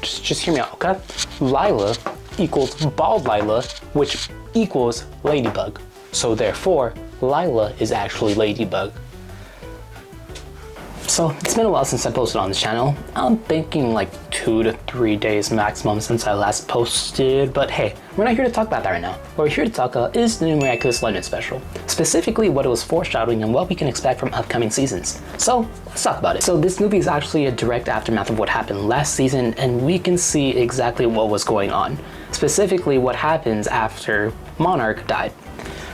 just hear me out, okay? Layla equals bald Layla, which equals ladybug. So therefore, Layla is actually ladybug. So it's been a while since I posted on this channel. I'm thinking like 2 to 3 days maximum since I last posted, but hey, we're not here to talk about that right now. What we're here to talk about is the new Miraculous London special, specifically what it was foreshadowing and what we can expect from upcoming seasons. So let's talk about it. So this movie is actually a direct aftermath of what happened last season, and we can see exactly what was going on, specifically what happens after Monarch died.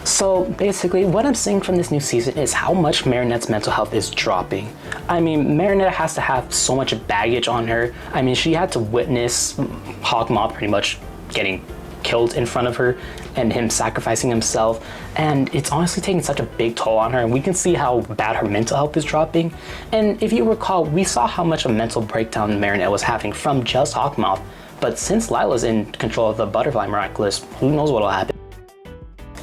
So basically, what I'm seeing from this new season is how much Marinette's mental health is dropping. I mean, Marinette has to have so much baggage on her. I mean, she had to witness Hawkmoth pretty much getting killed in front of her and him sacrificing himself, and it's honestly taking such a big toll on her, and we can see how bad her mental health is dropping. And if you recall, we saw how much of a mental breakdown Marinette was having from just Hawkmoth, but since Layla's in control of the Butterfly Miraculous, who knows what'll happen.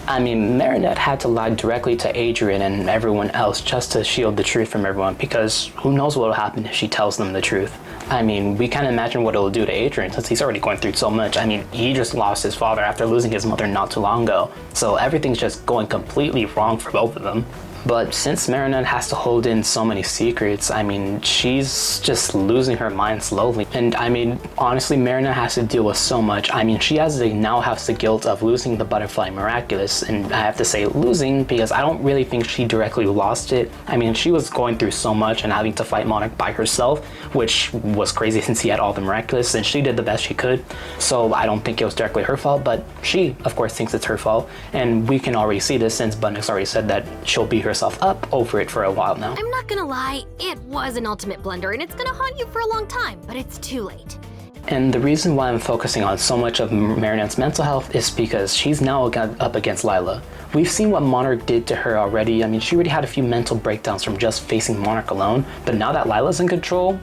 I mean, Marinette had to lie directly to Adrien and everyone else just to shield the truth from everyone, because who knows what will happen if she tells them the truth. I mean, we can't imagine what it'll do to Adrien since he's already going through so much. I mean, he just lost his father after losing his mother not too long ago, so everything's just going completely wrong for both of them. But since Marinette has to hold in so many secrets, I mean, she's just losing her mind slowly. And I mean, honestly, Marinette has to deal with so much. I mean, she now has the guilt of losing the Butterfly Miraculous. And I have to say losing because I don't really think she directly lost it. I mean, she was going through so much and having to fight Monarch by herself, which was crazy since he had all the Miraculous, and she did the best she could. So I don't think it was directly her fault, but she, of course, thinks it's her fault. And we can already see this since Bunny's already said that she'll beat herself up over it for a while now. I'm not gonna lie, it was an ultimate blunder and it's gonna haunt you for a long time, but it's too late. And the reason why I'm focusing on so much of Marinette's mental health is because she's now up against Layla. We've seen what Monarch did to her already. I mean, she already had a few mental breakdowns from just facing Monarch alone, but now that Layla's in control,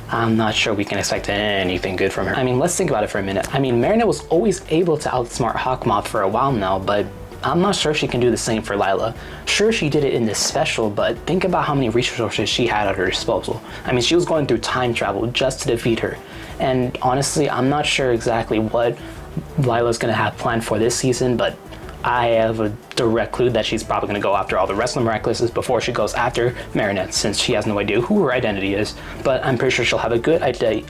I'm not sure we can expect anything good from her. I mean, let's think about it for a minute. I mean, Marinette was always able to outsmart Hawkmoth for a while now, but I'm not sure she can do the same for Layla. Sure, she did it in this special, but think about how many resources she had at her disposal. I mean, she was going through time travel just to defeat her. And honestly, I'm not sure exactly what Layla's gonna have planned for this season, but I have a direct clue that she's probably gonna go after all the rest of the Miraculouses before she goes after Marinette, since she has no idea who her identity is. But I'm pretty sure she'll have a good idea.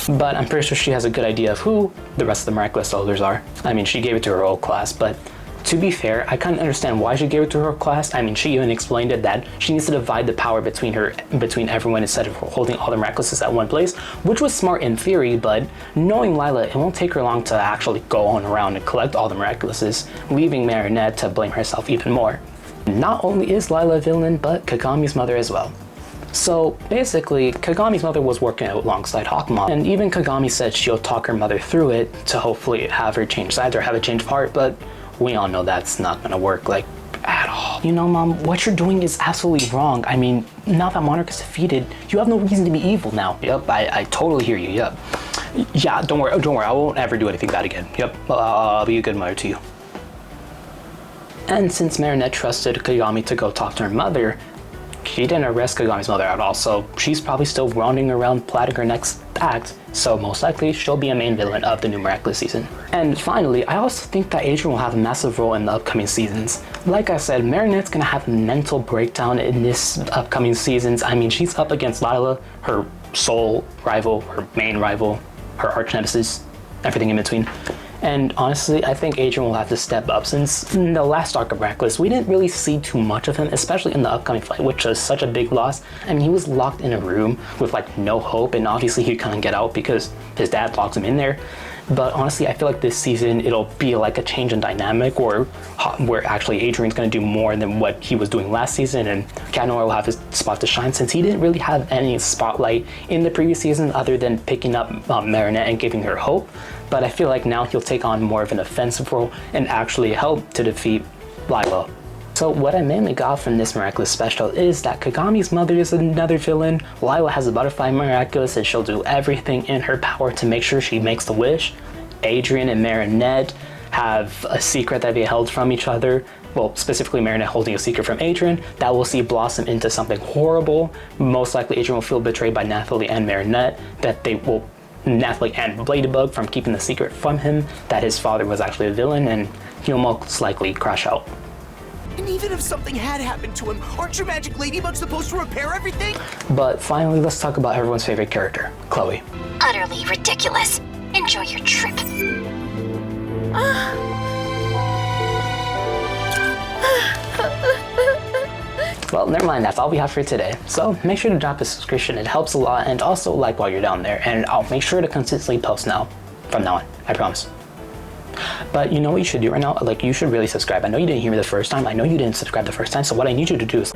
But I'm pretty sure she has a good idea of who the rest of the Miraculous soldiers are. I mean, she gave it to her old class, but to be fair, I couldn't understand why she gave it to her class. I mean, she even explained it that she needs to divide the power between everyone instead of holding all the Miraculouses at one place, which was smart in theory, but knowing Layla, it won't take her long to actually go on around and collect all the Miraculouses, leaving Marinette to blame herself even more. Not only is Layla a villain, but Kagami's mother as well. So basically, Kagami's mother was working alongside Hawkmoth, and even Kagami said she'll talk her mother through it to hopefully have her change sides or have a change of heart, but we all know that's not gonna work, like, at all. You know, Mom, what you're doing is absolutely wrong. I mean, now that Monarch is defeated, you have no reason to be evil now. Yep, I totally hear you, yep. Yeah, don't worry, I won't ever do anything bad again. Yep, I'll be a good mother to you. And since Marinette trusted Kagami to go talk to her mother, she didn't arrest Kagami's mother at all, so she's probably still rounding around plotting her next act, so most likely she'll be a main villain of the new Miraculous season. And finally, I also think that Adrien will have a massive role in the upcoming seasons. Like I said, Marinette's gonna have a mental breakdown in this upcoming seasons. I mean, she's up against Layla, her sole rival, her main rival, her arch nemesis, everything in between. And honestly, I think Adrien will have to step up, since in the last arc of Miraculous, we didn't really see too much of him, especially in the upcoming fight, which was such a big loss. I mean, he was locked in a room with like no hope, and obviously he couldn't get out because his dad locked him in there. But honestly, I feel like this season, it'll be like a change in dynamic where actually Adrien's gonna do more than what he was doing last season, and Cat Noir will have his spot to shine, since he didn't really have any spotlight in the previous season other than picking up Marinette and giving her hope. But I feel like now he'll take on more of an offensive role and actually help to defeat Layla. So what I mainly got from this Miraculous special is that Kagami's mother is another villain, Layla has a Butterfly Miraculous and she'll do everything in her power to make sure she makes the wish. Adrien and Marinette have a secret that they held from each other. well, specifically Marinette holding a secret from Adrian, that will see blossom into something horrible. Most likely Adrian will feel betrayed by Nathalie and Marinette, that they will, Nathalie and Ladybug, from keeping the secret from him, that his father was actually a villain, and he'll most likely crash out. And even if something had happened to him, aren't your magic ladybugs supposed to repair everything? But finally, let's talk about everyone's favorite character, Chloe. Utterly ridiculous. Enjoy your trip. Well, never mind, that's all we have for today. So make sure to drop a subscription, it helps a lot, and also like while you're down there, and I'll make sure to consistently post from now on, I promise. But you know what you should do right now? Like, you should really subscribe. I know you didn't hear me the first time, I know you didn't subscribe the first time, so what I need you to do is